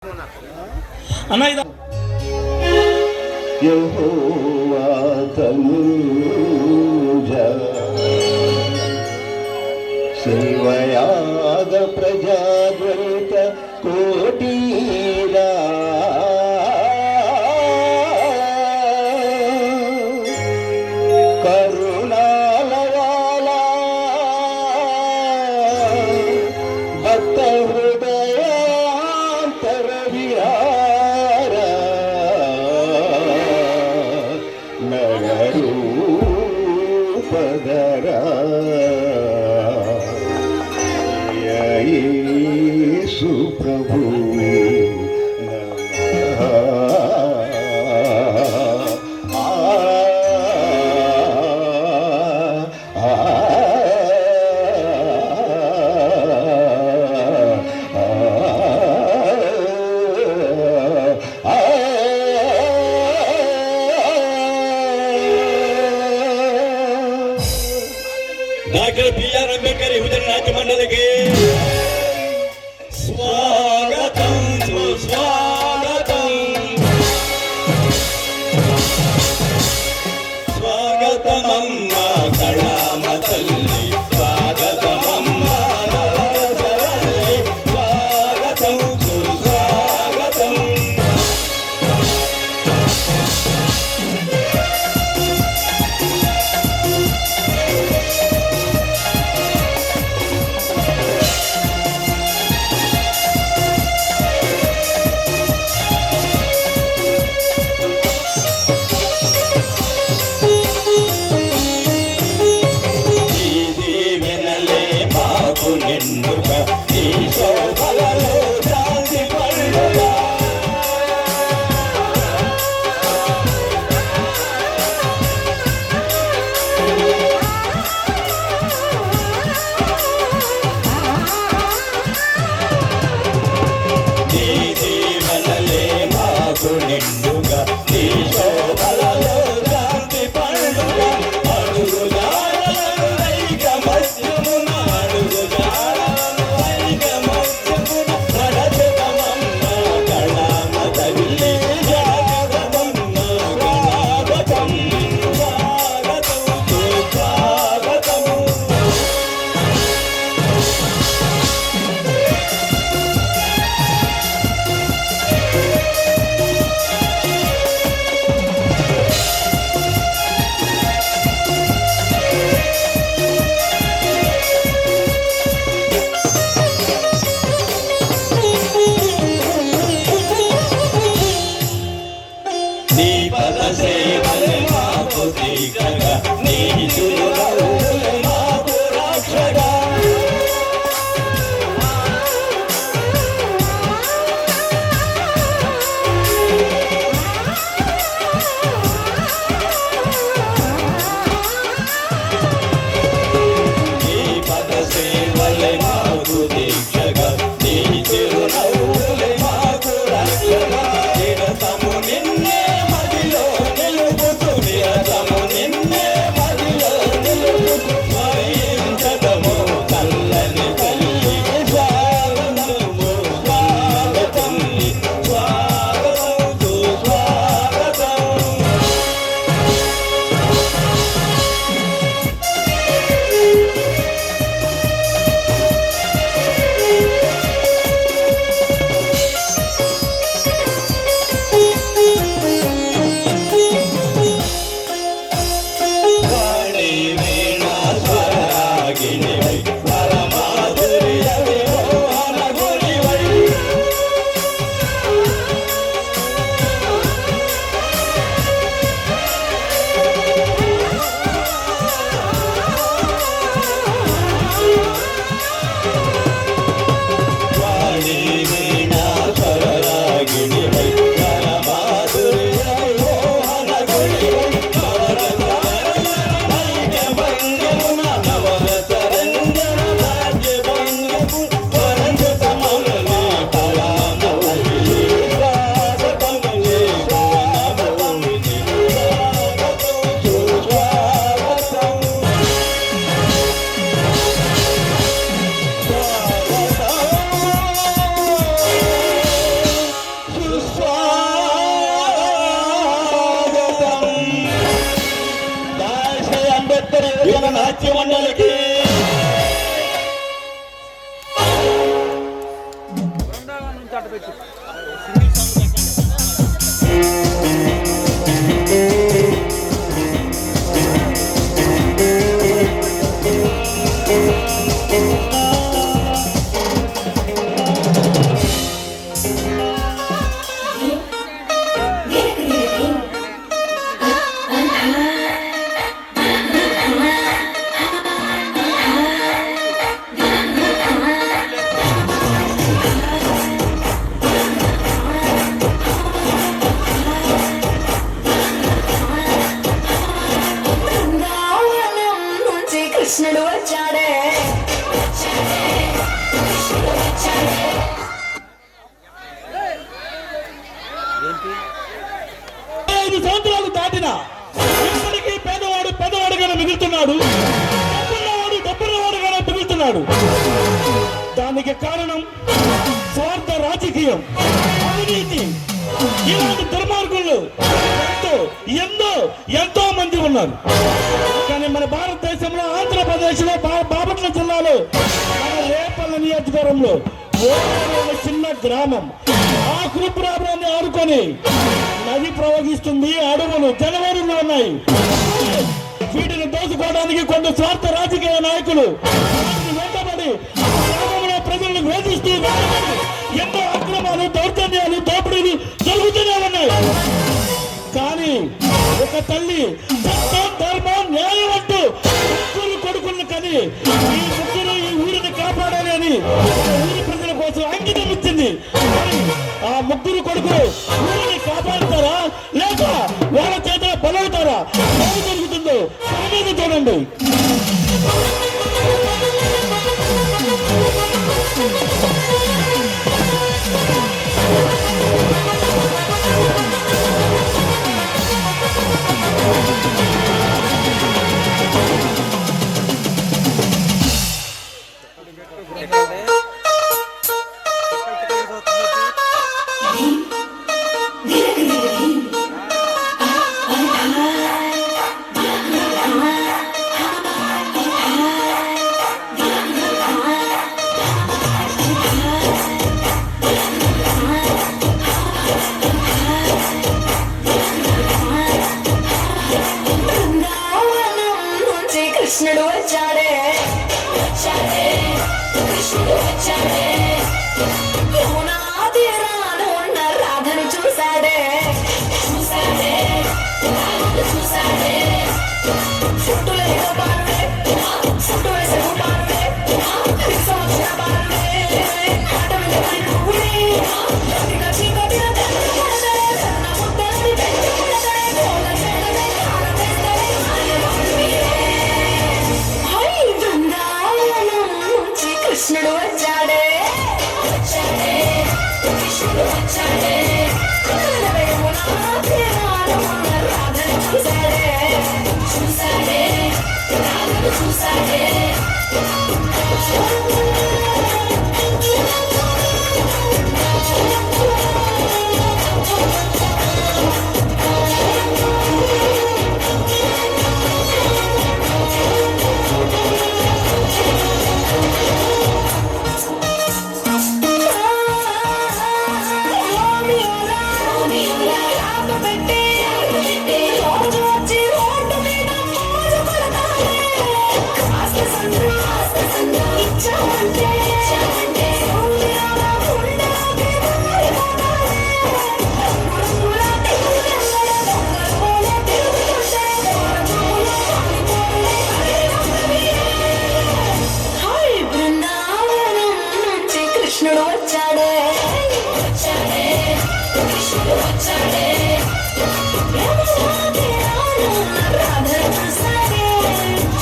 అన్న ఇది యెహోవా తనూజ శివయాగ ప్రజాద్వైత కోటీరా కరుణాలయాలా భక్త హృదయాంతర విహార నగరూపధరా యేసు ప్రభు డాక్టర్ బిఆర్ అంబేద్కర్ యువజన నాట్య మండలికి స్వాగతం. కృష్ణుడు వచ్చాడే 5 సంవత్సరాలు దాటినా ఇప్పటికీ పేదవాడు పేదవాడుగానే మిగులుతున్నాడు, డబ్బున్నవాడుగానే మిగులుతున్నాడు. దానికి కారణం స్వార్థ రాజకీయం, అవినీతి. ఇలాంటి దుర్మార్గులు ఎంతో మంది ఉన్నారు. కానీ మన భారతదేశంలో ఆంధ్రప్రదేశ్ లో బాపట్ల జిల్లాలో మన రేపల్ల నియోజకవర్గంలో చిన్న గ్రామం ఆ కురుపురాన్ని ఆడుకొని నది ప్రవహిస్తుంది. అడవులు జనవరులు ఉన్నాయి. వీటిని దోచుకోవడానికి కొంత స్వార్థ రాజకీయ నాయకులు వెంటబడి గ్రామంలో ప్రజలను వేధిస్తూ ఎన్నో అక్రమాలు, దౌర్జన్యాలు, దోపిడీలు జరుగుతూనే ఉన్నాయి. కానీ ఒక తల్లి సత్యం, ధర్మం, న్యాయం అంటూ ముగ్గురు కొడుకులను కని ఈ ముగ్గురు ఈ ఊరిని కాపాడాలి అని ఊరి ప్రజల కోసం అంకితం ఇచ్చింది. ఆ ముగ్గురు కొడుకులు ఊరిని కాపాడుతారా లేక వాళ్ళ చేత బలవుతారా? ఏమి జరుగుతుందో మీద చూడండి. కృష్ణుడు వచ్చాడే కృష్ణుడు వచ్చాడే యమునా తీరాన ఉన్న రాధను చూసాడే చూసాడే చుట్టూ లేక బారుడే చుట్టూ వేసే బారుడే వచ్చిన బారుడే ఆట మీద పడి పువ్వుడే చీకటిన కృష్ణుడు వచ్చాడే కృష్ణుడు వచ్చాడే రాధను చూసాడే రాధను చూసాడే కృష్ణుడు వచ్చాడే కృష్ణుడు వచ్చాడే రాధను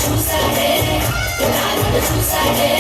చూసాడే రాధను చూసాడే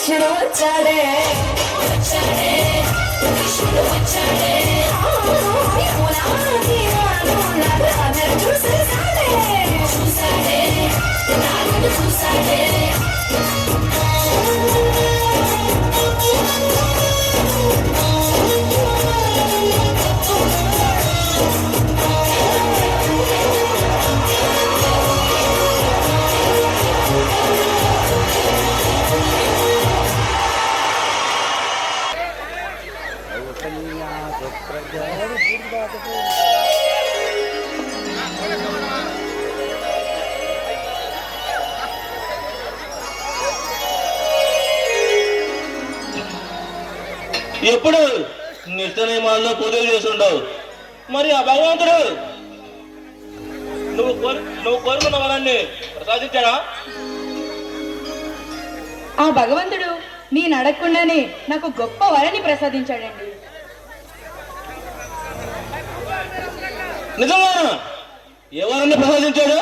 కృష్ణుడు వచ్చాడే వచ్చాడే కృష్ణుడు వచ్చాడే యమునా తీరాన రాధను చూసేసాడే చూసాడే రాధను చూసాడే ఎప్పుడు నిష్ట నియమాల్లో పూజలు చేస్తుండవు, మరి ఆ భగవంతుడు నువ్వు కోరుకున్న వరాన్ని ప్రసాదించాడా? ఆ భగవంతుడు నేను అడగకుండానే నాకు గొప్ప వరాన్ని ప్రసాదించాడండి. నిజమా? ఎవరన్నా ప్రసాదించాడు?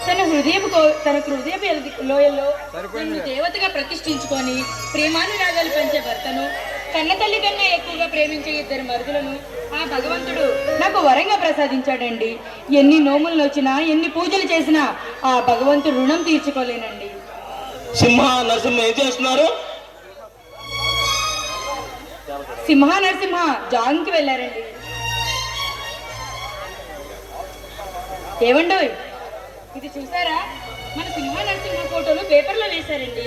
తన హృదయపు లోయల్లో నన్ను దేవతగా ప్రతిష్ఠించుకొని ప్రేమానురాగాలు పెంచే భర్తను, కన్న తల్లి కన్నా ఎక్కువగా ప్రేమించే ఇద్దరు మరుదులను ఆ భగవంతుడు నాకు వరంగా ప్రసాదించాడండి. ఎన్ని నోములు వచ్చినా ఎన్ని పూజలు చేసినా ఆ భగవంతుడు రుణం తీర్చుకోలేనండి. సింహ నరసింహ ఏం చేస్తున్నారు? సింహ నరసింహ జాంగ్కి వెళ్ళారండి. ఏమండోయ్, ఇది చూసారా? మన సింహ నరసింహ ఫోటోలు పేపర్లో వేశారండి.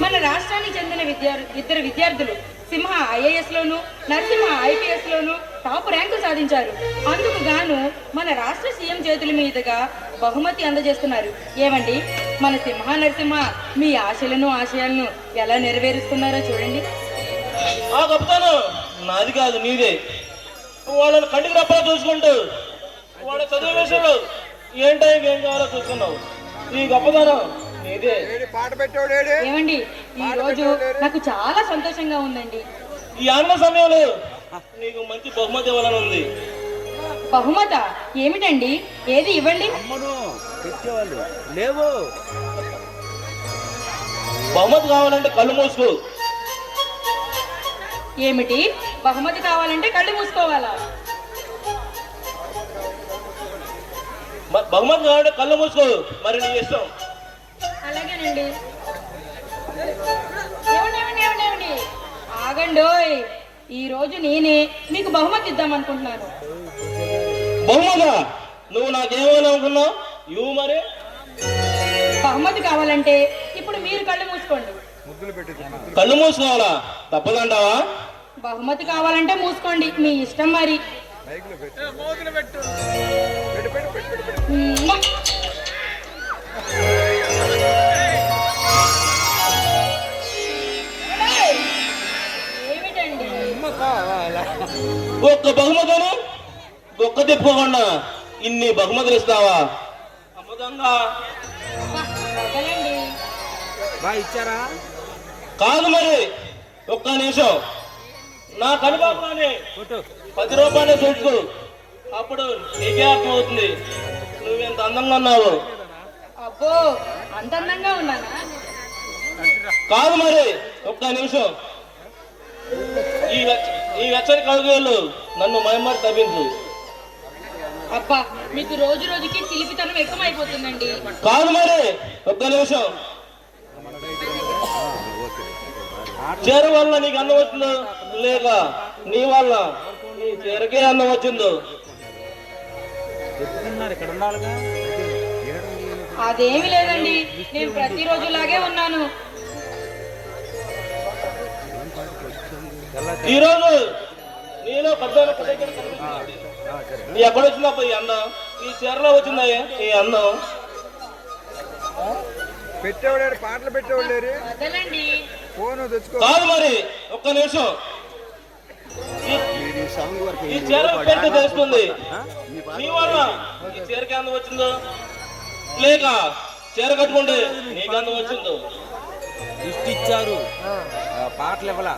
మన రాష్ట్రానికి చెందిన ఇద్దరు విద్యార్థులు సింహ ఐఏఎస్ లోను నరసింహ ఐపీఎస్ లోను టాప్ ర్యాంకు సాధించారు. అందుకు గాను మన రాష్ట్ర సీఎం చేతుల మీదుగా బహుమతి అందజేస్తున్నారు. ఏమండి, మన సింహ నరసింహ మీ ఆశయాలను ఎలా నెరవేరుస్తున్నారో చూడండి. ఆ గొప్పతనం నాది కాదు, నీదే. వాళ్ళని కంటికి రప్పలా చూసుకుంటూ వాళ్ళ చదువు విషయంలో ఏంటో ఇంకేం కావాలో చూసుకున్నావు. ఈ గొప్పతనం నీదే. ఏమండి, ఈ రోజు నాకు చాలా సంతోషంగా ఉందండి. ఈ ఆనంద సమయంలో నీకు మంచి బహుమతి ఇవ్వాలని ఉంది. బహుమత ఏమిటండి? ఏది ఇవ్వండి. లేవు. బహుమతి కావాలంటే కళ్ళు మూసుకో. ఏమిటి? బహుమతి కావాలంటే కళ్ళు మూసుకోవాలా? బహుమతి కావాలంటే కళ్ళు మూసుకో, మరి నీ ఇష్టం. అలాగేనండి. ఏమండి, ఆగండోయ్. ఈ రోజు నేనే మీకు బహుమతి ఇద్దాం అనుకుంటున్నాను. బహుమతి? నువ్వు నాకేమనుకున్నావు? ఇవ్వు మరి. బహుమతి కావాలంటే ఇప్పుడు మీరు కళ్ళు మూసుకోండి. కళ్ళు మూసుకోవాలా? తప్పదంటావా? బహుమతి కావాలంటే మూసుకోండి, మీ ఇష్టం మరి. ఏమిటండి? ఒక్క బహుమతిని ఒక్క తిప్పుకోకుండా ఇన్ని బహుమతులు ఇస్తావా? అమ్మదంగా ఇచ్చారా? కాదు మరి. ఒక్క నిమిషం నా కనుబాబుని 10 రూపాయలు చూసుకో, అప్పుడు నీకే అర్థం అవుతుంది నువ్వెంత అందంగా ఉన్నావు. అబ్బో, అంత అందంగా ఉన్నానా? కాదు మరి. ఒక్క నిమిషం ఈ వెచ్చని కడుగులు నన్ను మయమ్మరి తప్పించు. అబ్బా, మీకు రోజు రోజుకి చిలిపితనం ఎక్కువైపోతుందండి. కాదు మరి. ఒక్క నిమిషం. చీర వల్ల నీకు అందం వచ్చిందో లేక నీ వల్ల నీ చీరకే అందం వచ్చిందో? అదేమి లేదండి, నేను ప్రతిరోజులాగే ఉన్నాను. ఈరోజు నీలో పెద్ద ఎక్కడొచ్చిందప్ప ఈ అందం? ఈ చీరలో వచ్చిందా ఈ అందం? పెట్టేవాడు పాటలు పెట్టేవాళ్ళు వదలండి. ఫోన్ తెచ్చుకో. కాదు మరి. ఒక్క నిమిషం. ఈ చీర పెడితే తెలుస్తుంది నీ వల్ల ఈ చీరకి అందం వచ్చిందో లేక చీర కట్టుకుంటే నీకు అందం వచ్చిందో? ఇచ్చారు పాటలు ఇవ్వాల.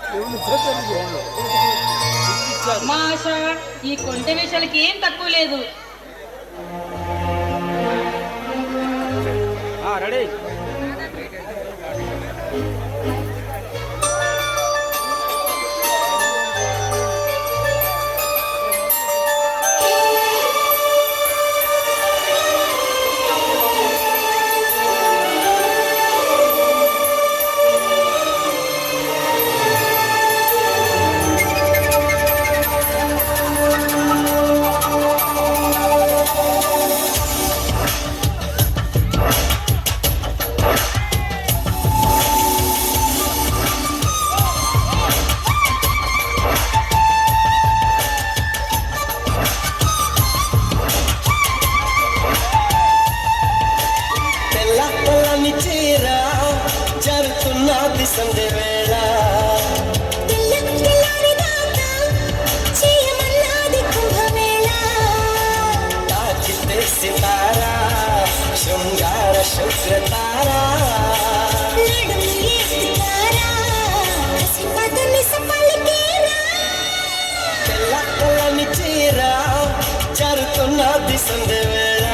అమ్మా ఆశ, ఈ కొంటె విషయాలకి ఏం తక్కువ లేదు. రెడీ. తెల్లని చీర జరుతున్నది సంధ్య వేళ తాకితే సితారా శృంగార శుక్రతారా తెల్లని చీర జరుతున్నది సంధ్య వేళ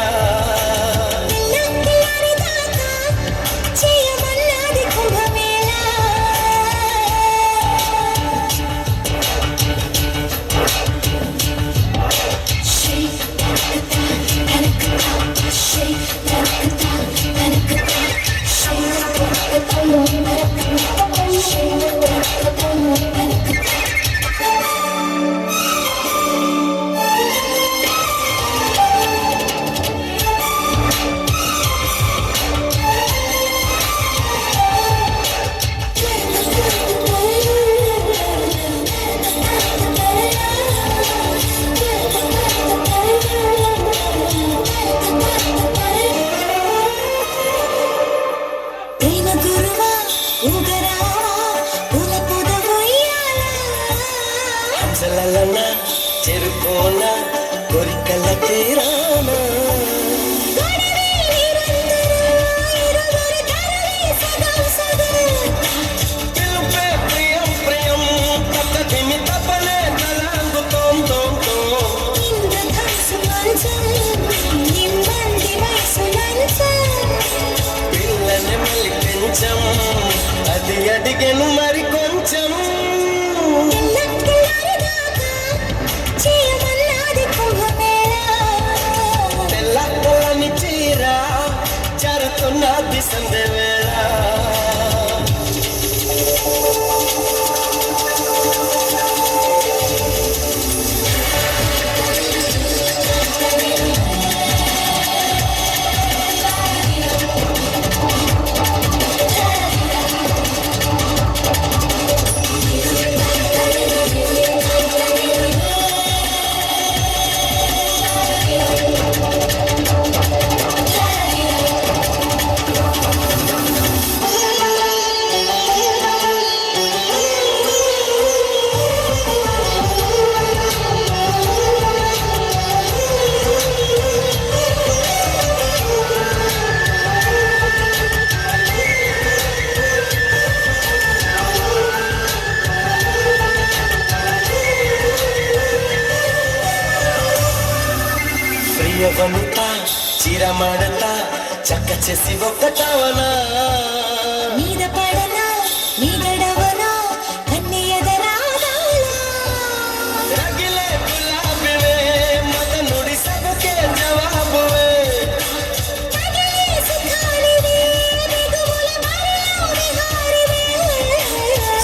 హంసలన చెరుకోన కోరికల తీరాన పిలుపే ప్రియం ప్రియం తప్పదిమి తప్పలే తలాంగు తోం తోం పిల్లని మళ్ళీ పెంచం అది అడిగను మరి కొంచెం తెల్లని చీర జరుతున్నది సంధ్య వేళ ప్రియవంత చీర మడత చక్క చేసి ఒక్కటవనా మీద పడనా మీగడవనా రగిలే గులాబీవే మత నుడి సబకే జవాబువే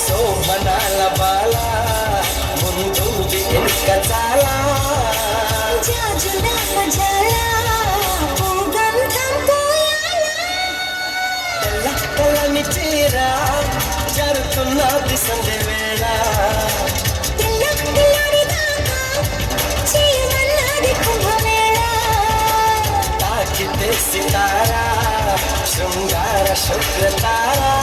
శోభనాల బాల ముందు వెనుక చాలా తెల్లని చీర జరుతున్నది సంధ్య వేళ తాకితే సితారా శృంగార శుక్రతారా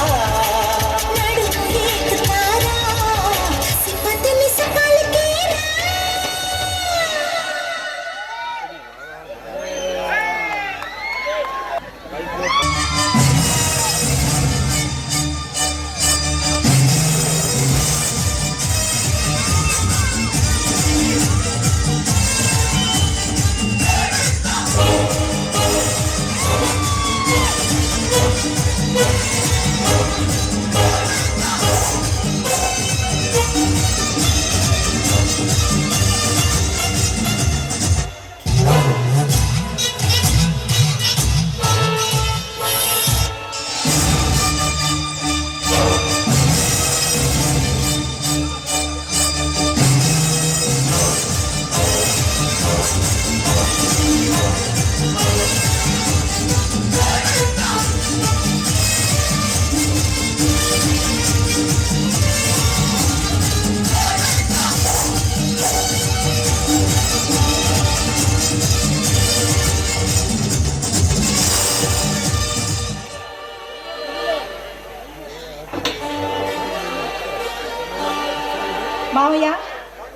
మావయ్య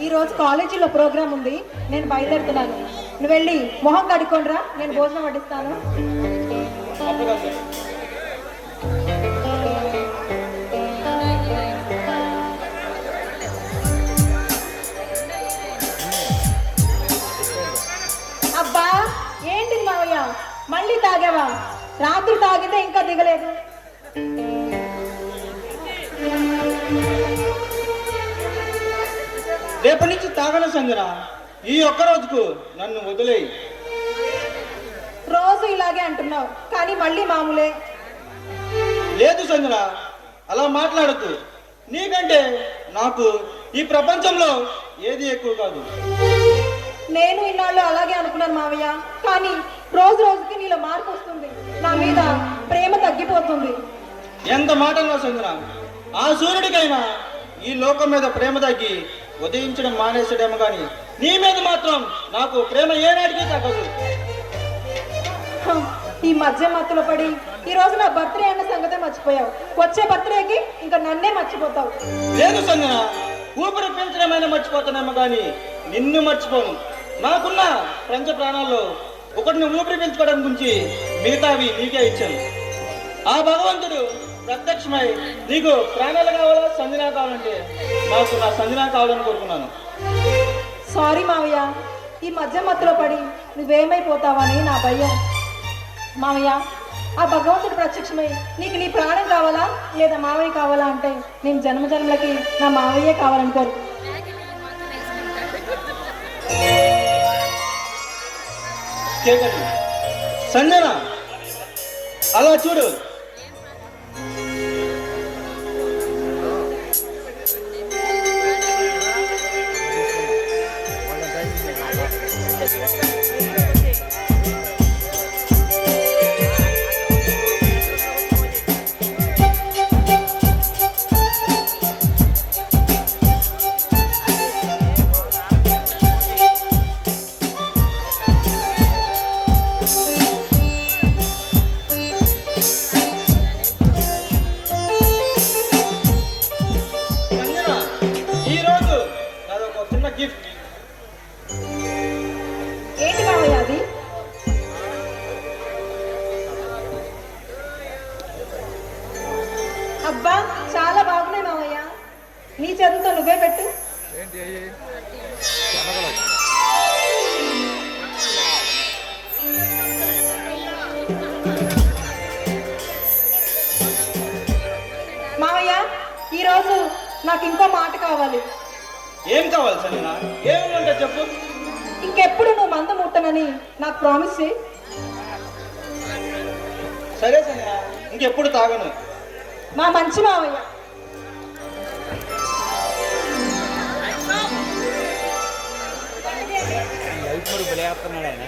ఈరోజు కాలేజీలో ప్రోగ్రాం ఉంది, నేను బయలుదేరుతున్నాను. నువ్వు వెళ్ళి మొహం కడుక్కోండిరా, నేను భోజనం వడ్డిస్తాను. అబ్బా ఏంటిది మావయ్య, మళ్ళీ తాగావా? రాత్రి తాగితే ఇంకా దిగలేదు. రేపటి నుంచి తాగను సంజన, ఈ ఒక్క రోజుకు నన్ను వదిలేయి. రోజు ఇలాగే అంటున్నావు, కానీ మళ్ళీ మామూలే. లేదు సంజన, అలా మాట్లాడద్దు. నీకంటే నాకు ఈ ప్రపంచంలో ఏది ఎక్కువ కాదు. నేను ఇన్నాళ్ళు అలాగే అనుకున్నాను మావయ్య, కానీ రోజు రోజుకి నీలో మార్పు వస్తుంది. నా మీద ప్రేమ తగ్గిపోతుంది. ఎంత మాట అన్నావు సంజన, ఆ సూర్యుడికైనా ఈ లోకం మీద ప్రేమ తగ్గి ఉదయించడం మానేసాడేమో కానీ నీ మీద మాత్రం నాకు ప్రేమ ఏనాటికి తగ్గదు. ఈ మధ్య మత్తులో పడి ఈ రోజు నా బర్త్డే అన్న సంగతే మర్చిపోయావు. వచ్చే బర్త్డేకి ఇంకా నన్నే మర్చిపోతావు. లేదు సంజన, ఊపిరి పీల్చడమైనా మర్చిపోతానేమో కానీ నిన్ను మర్చిపోను. నాకున్న పంచ ప్రాణాల్లో ఒకటిని ఊపిరి పీల్చుకోవడం గురించి మిగతావి నీకే ఇచ్చాను. ఆ భగవంతుడు ప్రత్యక్షమై నీకు ప్రాణాలు కావాలా సంజన కావాలంటే నాకు నా సంజన కావాలని కోరుకున్నాను. సారీ మావయ్య, ఈ మధ్య మత్తులో పడి నువ్వేమైపోతావని నా భయం. మావయ్య, ఆ భగవంతుడు ప్రత్యక్షమై నీకు నీ ప్రాణం కావాలా లేదా మావయ్య కావాలా అంటే నేను జన్మ జన్మలకి నా మావయ్యే కావాలని కోరు. సంజన అలా చూడు. ఏంటి మావయ్య అది? అబ్బా చాలా బాగున్నాయి మావయ్య, నీ చేతులతో నువ్వే పెట్టు. మావయ్య, ఈరోజు నాకు ఇంకో మాట కావాలి. ఏం కావాలి సంజన? ఏమంటే చెప్పు. ఇంకెప్పుడు నువ్వు మందు ముట్టనని నాకు ప్రామిస్ చేయి. సరే సంజన, ఇంకెప్పుడు తాగను. మా మంచి మావయ్య. ఇప్పుడు బలేస్తున్నాడు ఆయన.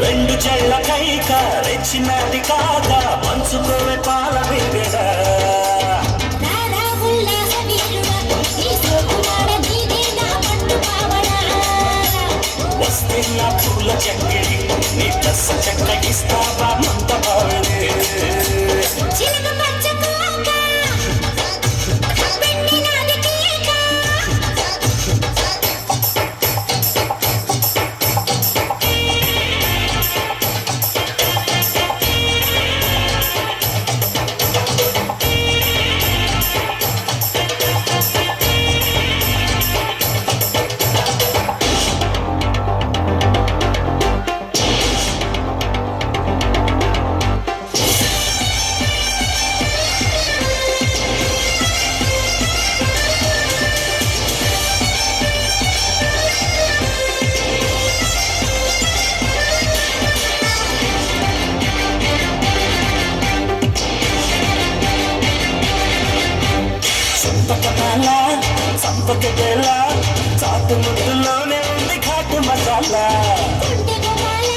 రెండు చెళ్ళ కైక రెచ్చినది కాక పంచుకోవే పాల బిడ్డ. వస్తే నా పూల చక్కెరి నీ దశ చెక్క ఇస్తావా మంత బావే. ముద్దు ముద్దులోనే ఉంది ఘాటు మసాలా. గుండె గోపాల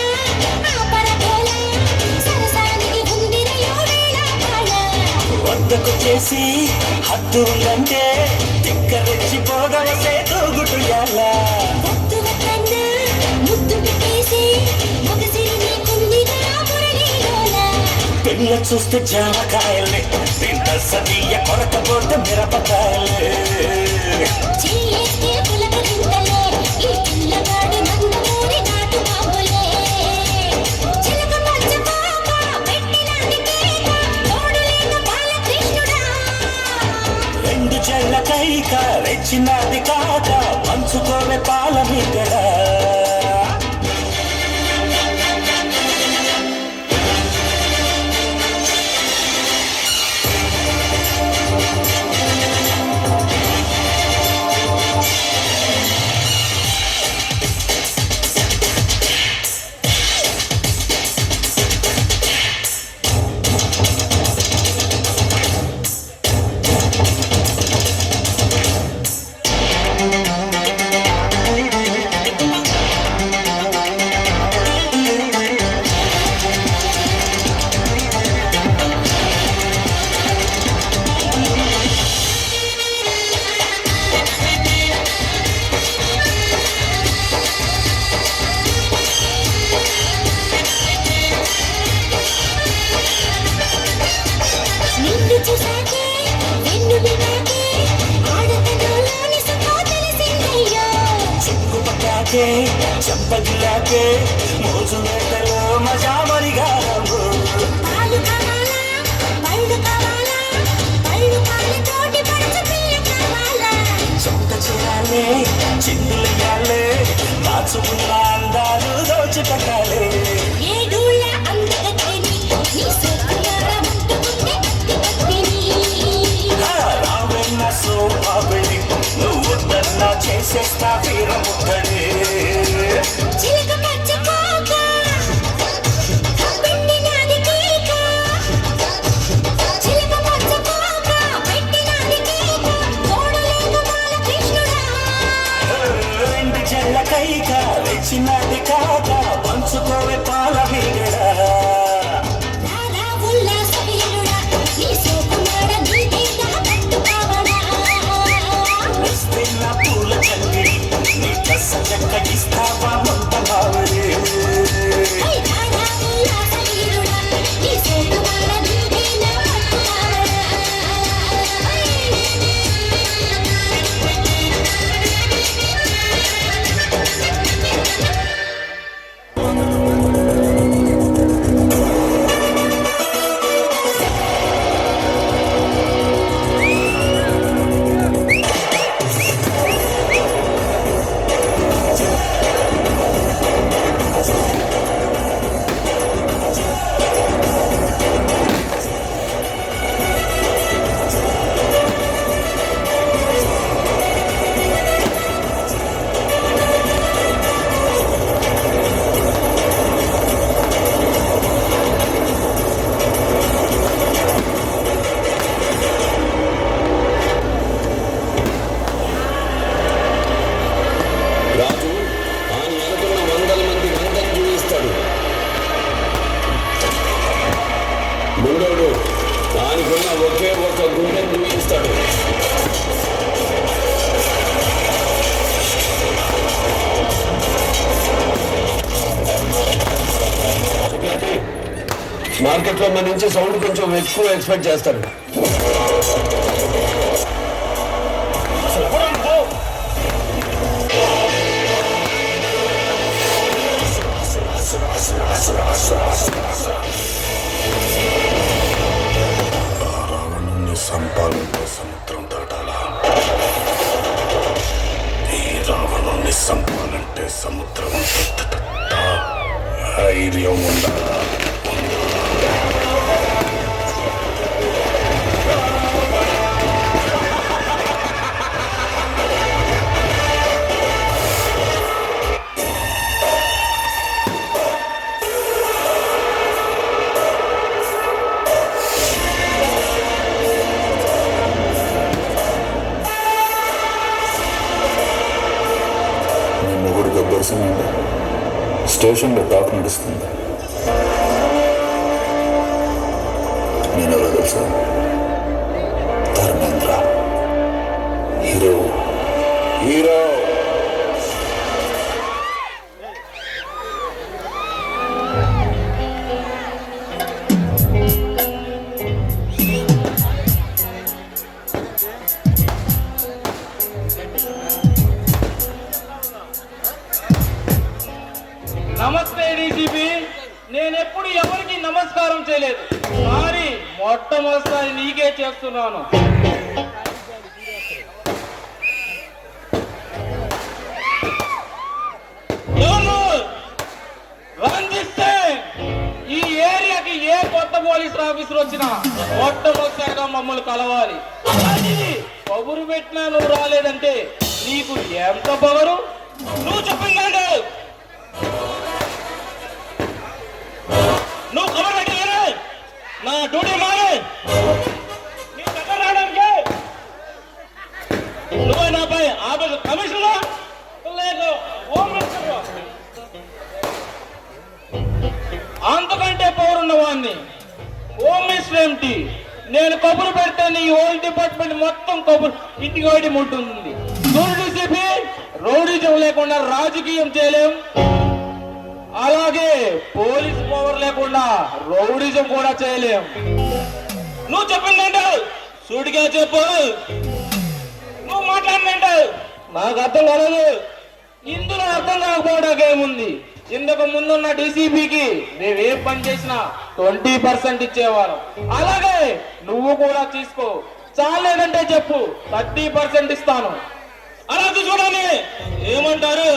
ఆపర గోల సరసానికి ఉందిరయో వేళ కాల వద్దకు చేసి హద్దు ఉందంటే తిక్కరెచ్చిపోగవసే తూగుటుయాలా. వత్తుల కన్నా ముద్దు పెట్టేసి మగసిరి నీకుందిగా మురళీలోల పిల్ల చూస్తే జామకాయలే తింట సతీయ కొరకపోతే మిరపకాయలే. చెయ్యేస్తే పులకరింతలే ఈ పిల్లగాడు నందమూరి నాటు బాబులే చిలక పచ్చ పాప పెట్టినాది కేక తోడు లేక బాలకృష్ణుడా రెండు చెల్ల కైక రెచ్చినది కాక పంచుకోవే పాల మీగడ. నిన్ను చూసాకే వెన్ను వినాకే ఆడతనంలోని సుఖం తెలిసిందయ్యో చిక్కుపక్కాకే చెంపగిలాకే మోజు వేటలో మజా మరిగాము. పాలు కావాలా పళ్ళు కావాలా పళ్ళు పాలతోటి పడుచు పిల్ల కావాలా చెంత చేయాలే చిందులయ్యాలే దాచుకున్న అందాలు దోచిపెట్టాలే. ఏడూళ్ళ అందగత్తెని నీ సొక్కులార ముట్టుకుంటే కత్తి కత్తిని రావెన్న సోపాబడి నువ్వు దన్నా చేసేస్తా వీరముక్కడే. చిలక పచ్చ కోక పెట్టినాది కేక చిలక పచ్చ కోక పెట్టినాది కేక తోడు లేక బాలకృష్ణుడా రెండు చెల్ల కైక రెచ్చినది కాక పంచుకోవే పాల మీగడ. రారా ఉల్లాస వీరుడా నీ సోకుమాడ నీకేగా కట్టు కావడా వస్తున్న పూల చంగిడి నీ కస చెక్క ఇస్తావా ముంత మావడే. హై రారా ఉల్లాస వీరుడా నీ సోకుమాడ నీకేగా కట్టు కావడా రాజు ఆయన అనుకున్న 100 మంది గంటలు చూపిస్తాడు. మూడోడు దానికున్న ఒకే ఒక గుండెను చూపిస్తాడు. మార్కెట్లో మన నుంచి సౌండ్ కొంచెం ఎక్కువ ఎక్స్పెక్ట్ చేస్తారు. రావణుణ్ణి సంపాలంటే సముద్రం దాటాలా? ఈ రావణుణ్ణి సంపాలంటే సముద్రం ధైర్యం ఉండాలా? నీ మొగుడు గబ్బర్ సింగ్ అంటే స్టేషన్లో టాక్ నడుస్తుంది. నేనెవరో తెలుసా? ధర్మేంద్ర, హీరో. నమస్తే డీజీపీ. నేను ఎప్పుడు ఎవరికి నమస్కారం చేయలేదు, కానీ మొట్టమొదటిసారి నీకే చేస్తున్నాను. రంజిస్తే ఈ ఏరియాకి ఏ కొత్త పోలీస్ ఆఫీసర్ వచ్చినా మొట్టమొదటిసారిగా మమ్మల్ని కలవాలి. కబురు పెట్టినా నువ్వు రాలేదంటే నీకు ఎంత పొగరు? నువ్వు చెప్పిందంటే నువ్వు కబురు పెట్టలేరు. నా డ్యూటీ మానే నీ దగ్గర రావడానికి నువ్వు నాపై ఆఫీసు కమిషనర్ లేక హోమ్ మినిస్టర్ అంతకంటే పౌరున్న వాడిని. హోమ్ మినిస్టర్ ఏమిటి? నేను కబురు పెడితే నీ హోల్ డిపార్ట్మెంట్ మొత్తం కబురు ఇంటికి ఒకటి ఉంటుంది. డీసీపీ రౌడీజం లేకుండా రాజకీయం చేయలేం, అలాగే పోలీస్ పవర్ లేకుండా రౌడీజం కూడా చేయలేం. నువ్వు చెప్పిందంటే సూటిగా చెప్పు. నువ్వు మాట్లాడినంటే నాకు అర్థం కాలేదు. ఇందులో అర్థం కాకపోవడానికి ఏముంది? ఇందుకు ముందున్న డీసీపీకి మేమేం పని చేసినా 20% ఇచ్చేవాళ్ళం. అలాగే నువ్వు కూడా తీసుకో. చాలేదంటే చెప్పు, 30% ఇస్తాను. అలా చూడండి ఏమంటారు?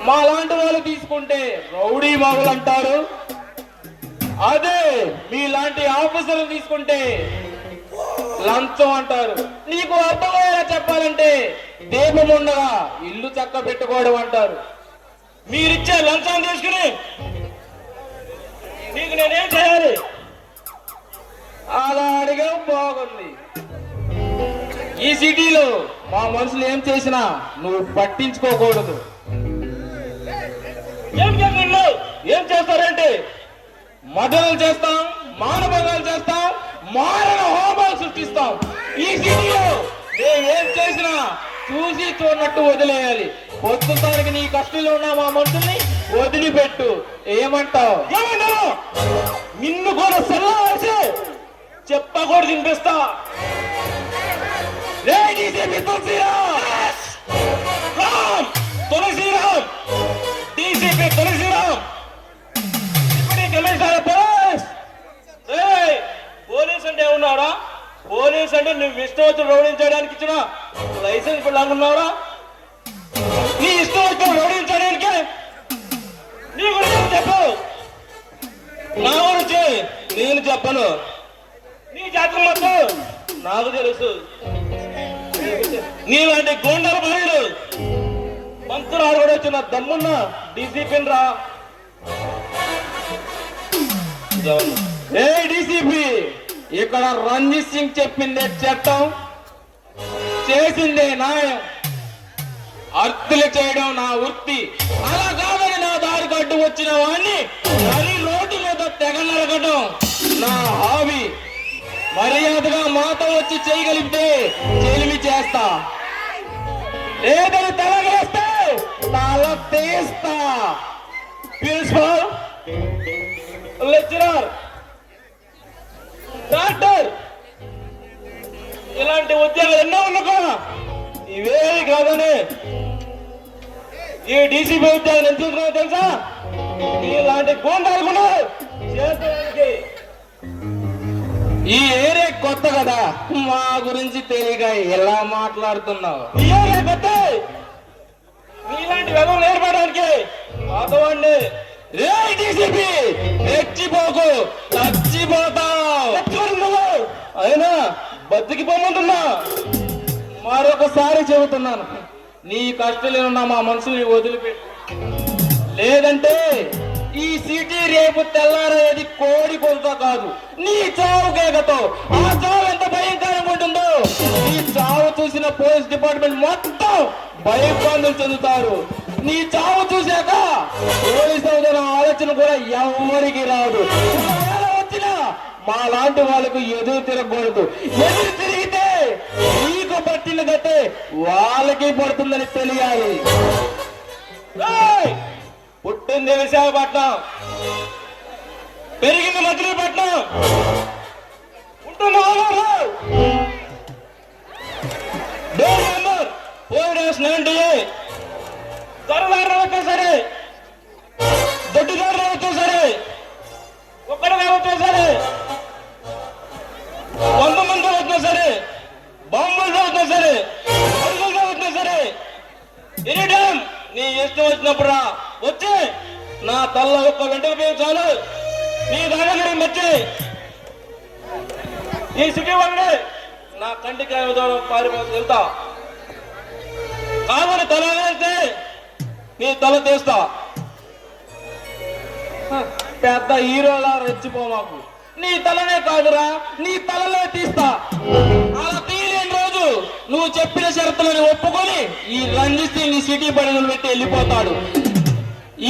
మా లాంటి వాళ్ళు తీసుకుంటే రౌడీ బాబులు అంటారు, అదే మీలాంటి ఆఫీసర్లు తీసుకుంటే లంచం అంటారు. నీకు అర్థమయ్యేలా చెప్పాలంటే దీపం ఉండగా ఇల్లు చక్క పెట్టుకోవడం అంటారు. మీరిచ్చే లంచం తీసుకుని నీకు నేనేం చేయాలి? అలా అడిగా బాగుంది. ఈ సిటీలో మా మనుషులు ఏం చేసినా నువ్వు పట్టించుకోకూడదు. ఏం చేస్తారంటే మర్డర్లు చేస్తాం, మానభంగాలు చేస్తాం, మారణ హోమాలు సృష్టిస్తాం. ఈ సిటీలో ఏం చేసినా చూసి చూడనట్టు వదిలేయాలి. ప్రస్తుతానికి నీ కష్టంలో ఉన్న మా మనుషుల్ని వదిలిపెట్టు. ఏమంటావు? నిన్ను కూడా సెల్లాసి చెప్పకూడదు తినిపిస్తా. తులసిరామ్, డీసీపీ తులసిరామ్, పోలీస్ అంటే ఉన్నారా? పోలీస్ అంటే నువ్వు ఇష్టం వచ్చి రౌడించడానికి ఇచ్చిన లైసెన్స్ లాగున్నారా? నీ ఇష్టం వచ్చి రౌడించడానికి నీ గురించి చెప్పు. నా గురించి నేను చెప్పను. నీ జాతకం మొత్తం నాకు తెలుసు. నీలాంటి గోండల భార్యలు మంత్రులు ఆడగొడ వచ్చిన దమ్మున్న డీసీపీని రా. ఏ డీసీపీ, ఇక్కడ రంజిత్ సింగ్ చెప్పిందే చట్టం, చేసిందే న్యాయం, అర్థులు చేయడం నా వృత్తి. అలా కాదని నా దారి కట్టు వచ్చిన వాడిని మరి రోడ్డు మీద తెగ నరకడం నా హాబీ. మర్యాదగా మాతో వచ్చి చేయగలిగితే చెలిమి చేస్తా, లేదని తలగేస్తే తల తీస్తా. ప్రిన్సిపల్, లెక్చరర్, డాక్టర్, ఇలాంటి ఉద్యోగాలు ఎన్నో ఉన్నాక ఇవేవి కాదని ఈ డీసీపీ ఉద్యోగాలు ఎంత చూసుకున్నా తెలుసా? ఇలాంటి గోండాలు కూడా చేస్తానికి. ఈ ఏరియా కొత్త కదా, మా గురించి తెలియక ఎలా మాట్లాడుతున్నావు? ఈ ఏరియా కొత్త, మీలాంటి వ్యవహారం ఏర్పడడానికి పాతవాడిని. రెచ్చిపోకు, చచ్చిపోతావు. అయినా బతికిపోమంటున్నా. మరొకసారి చెబుతున్నాను, నీ కష్టాలు ఉన్న మా మనసుని వదిలిపెట్టు, లేదంటే ఈ సిటీ రేపు తెల్లారేది కోడి కొలతో కాదు, నీ చావు కేకతో. ఆ చావు ఎంత భయంకరంగా ఉంటుందో నీ చావు చూసిన పోలీస్ డిపార్ట్మెంట్ మొత్తం భయభ్రాంతులు చెందుతారు. నీ చావు చూశాక పోలీస్ అవుతున్న ఆలోచన కూడా ఎవరికి రాదు. వచ్చినా మా లాంటి వాళ్ళకు ఎదురు తిరగకూడదు. ఎదురు తిరిగితే నీకు పట్టిన గట్టే వాళ్ళకి పడుతుందని తెలియాలి. పుట్టింది విశాఖపట్నం, పెరిగింది మచిలీపట్నం, ఉంటుంది డోర్ నెంబర్ 4-98. త్వరదారు వచ్చా సరే, దొడ్డిదారు వచ్చా సరే, ఒక్కడిగా వచ్చా సరే, 100 మంది వచ్చినా సరే, బాంబులతో వచ్చినా సరే, అడుగులతో వచ్చినా సరే, ఎనీ టైం నీ ఇష్టం వచ్చినప్పుడు రా. వచ్చి నా తల్ల ఒక్క వెంటనే పోయి చాలు, నీ దాదాగిరి మెచ్చి ఈ సిటీ వాళ్ళే నా కంటికి దూరం పారిపోతూ వెళ్తా. కావాలి తల వేస్తే నీ తల తీస్తా. పెద్ద హీరోలా రెచ్చిపో మాకు. నీ తలనే కాదురా, నీ తలనే తీస్తా. అలా తీయలేని రోజు నువ్వు చెప్పిన షరతులను ఒప్పుకొని ఈ రంజిత్ సింగ్ నీ సిటీ పరుగులు పెట్టి వెళ్ళిపోతాడు.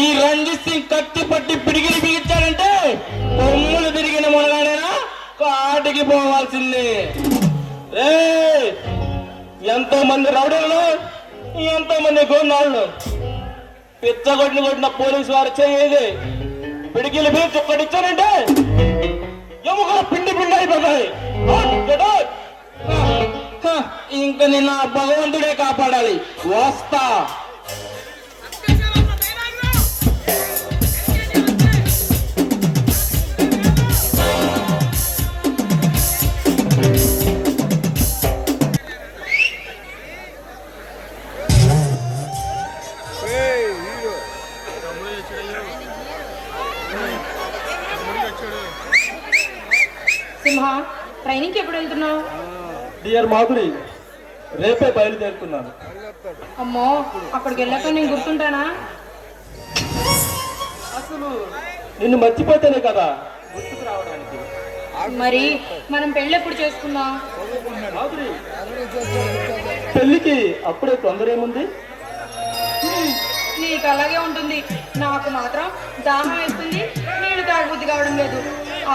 ఈ రంజిత్ సింగ్ కత్తి పట్టి పిడిగిలి బిగించాడంటే కొమ్ములు తిరిగిన మునగాడైనా కాటికి పోవాల్సిందే. రే ఎంతో మంది రౌడీలు, ఎంతో మంది గోండాళ్ళు పిచ్చగొడ్లు కొట్టిన పోలీసు వారు చేయేది పిడికిలు బీచ్ ఒక్కడిచ్చానంటే ఎముకలు పిండి పిండి అయిపోతాయి. ఇంకా నిన్న భగవంతుడే కాపాడాలి. వస్తా. సింహ, ట్రైనింగ్కి ఎప్పుడు వెళ్తున్నావు? డియర్ మాధురి, రేపే బయలుదేరుతున్నాను. అమ్మో, అక్కడికి వెళ్ళాక నేను గుర్తుంటానా? అసలు నిన్ను మర్చిపోతేనే కదా గుర్తుకు రావడానికి. మరి మనం పెళ్ళి ఎప్పుడు చేసుకుందాం? మాధురి, పెళ్లికి అప్పుడే తొందర ఏముంది? నీకు అలాగే ఉంటుంది. నాకు మాత్రం దాహం వేస్తుంది, నీళ్లు తాగబుద్ధి కావడం లేదు.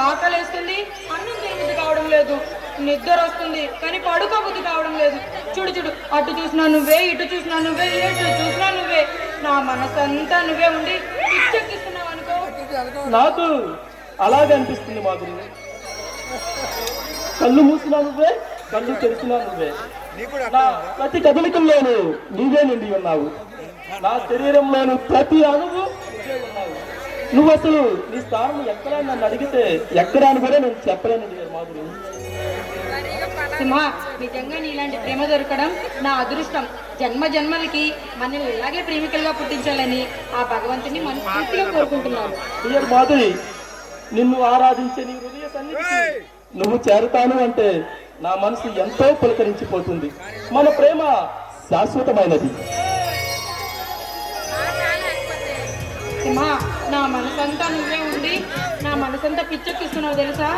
ఆకలి వేస్తుంది, అన్నం తినబుద్ధి కావడం లేదు. నిద్ర వస్తుంది కానీ పడుకోబుద్ధి కావడం లేదు. చూడు చూడు, అటు చూసినా నువ్వే, ఇటు చూసినా నువ్వే, ఎటు చూసినా నువ్వే. నా మనసంతా నువ్వే ఉండి పిచ్చెక్కిస్తున్నావు అనుకో. నాకు అలాగే అనిపిస్తుంది మాధురి. కళ్ళు మూసినా నువ్వే, కళ్ళు తెరిచినా నువ్వే. నా ప్రతి కదలికల్లోనూ నువ్వే నిండి ఉన్నావు. నా శరీరంలోను ప్రతి అణువు నువ్వే ఉన్నావు. నువ్వు అసలు నీ స్థానం ఎక్కడా నన్ను అడిగితే ఎక్కడా అని కూడా నేను చెప్పలేను మాధురి. సింహ, నిజంగా నీలాంటి ప్రేమ దొరకడం నా అదృష్టం. జన్మ జన్మలకి మనల్ని ఇలాగే ప్రేమికులుగా పుట్టించాలని ఆ భగవంతుని మనస్ఫూర్తిగా కోరుకుంటున్నాను. డియర్ మాధురి, నిన్ను ఆరాధించే నీ హృదయ సన్నిధికి నువ్వు చేరుతాను అంటే నా మనసు ఎంతో పులకరించిపోతుంది. మన ప్రేమ శాశ్వతమైనది. సింహ, నా మనసంతా నువ్వే ఉండి నా మనసంతా పిచ్చెక్కిస్తున్నావు తెలుసా?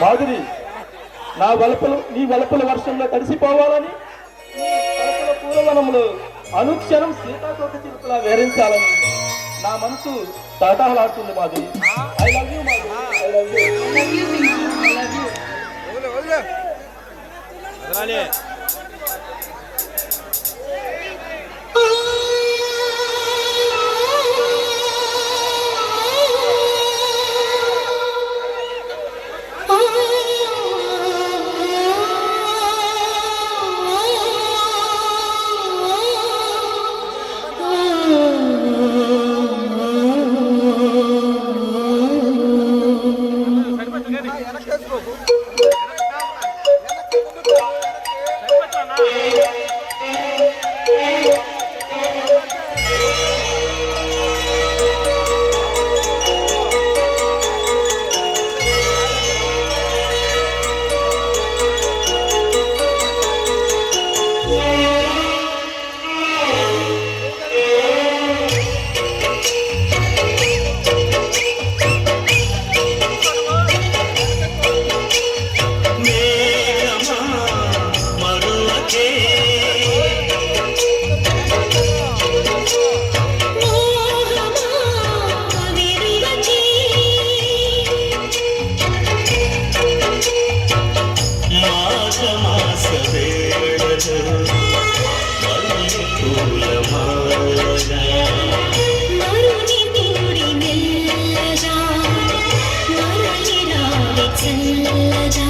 మాధురి, నీ వలపుల వర్షంలో తడిసిపోవాలని, నీ వలపుల పూలవనములు అనుక్షణం సీతాకోక చిలుకలా వేరించాలని నా మనసు తాటాలాడుతుంది Madhuri. I love you Madhuri, I love you. Love you, Simha, I love you. వదలాలి. మెల్లగా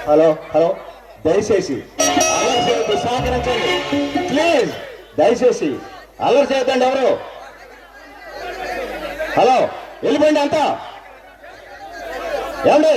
హలో హలో దయచేసి అల్లరి చేయొద్దు, సహకరించండి ప్లీజ్. దయచేసి అల్లరి చేయొద్దండి ఎవరు. హలో వెళ్ళిపోయింది అంతా ఏమండి.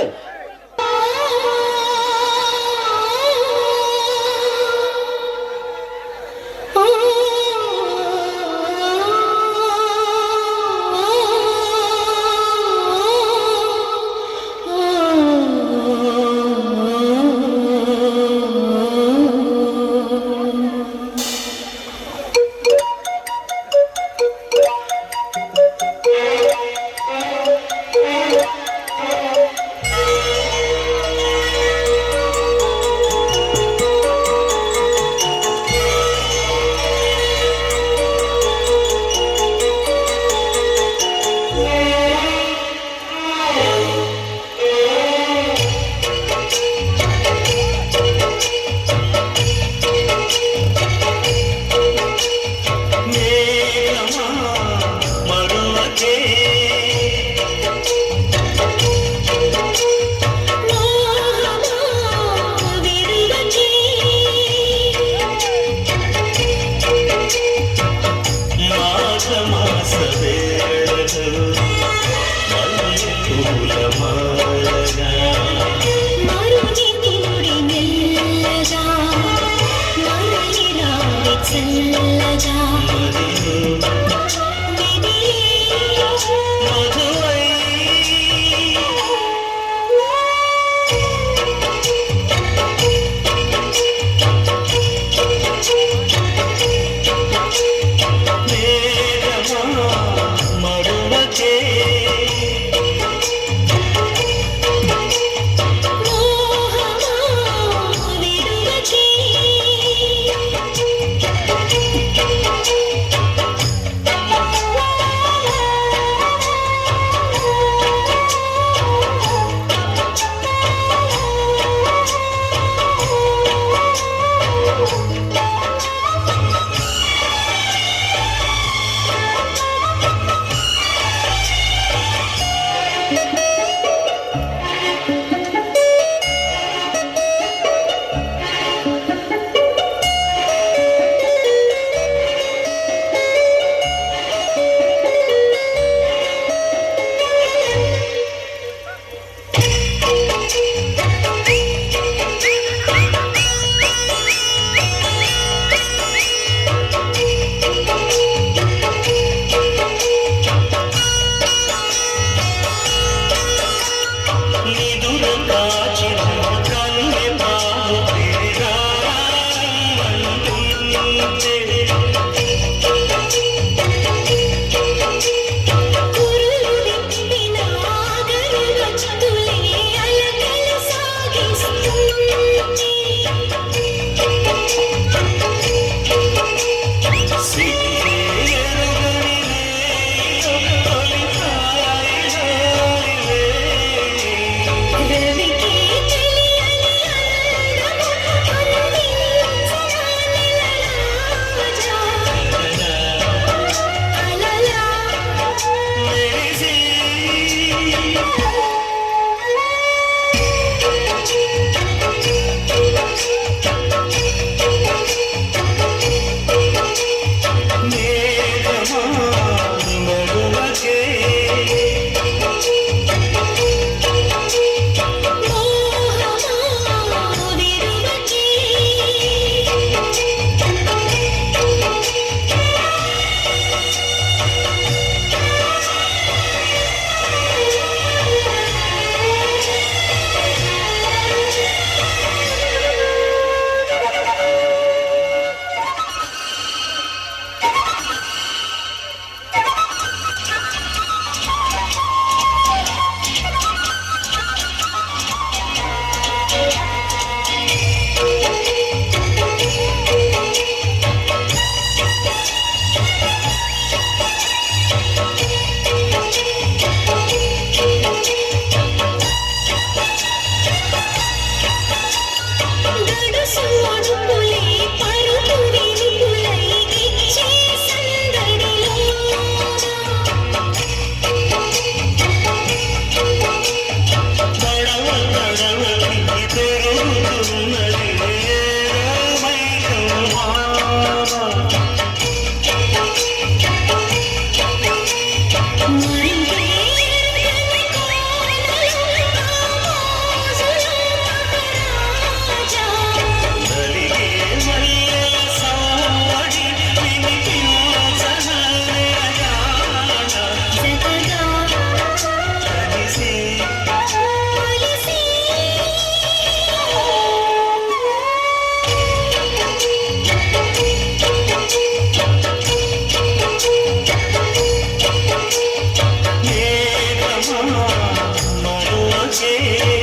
చేరి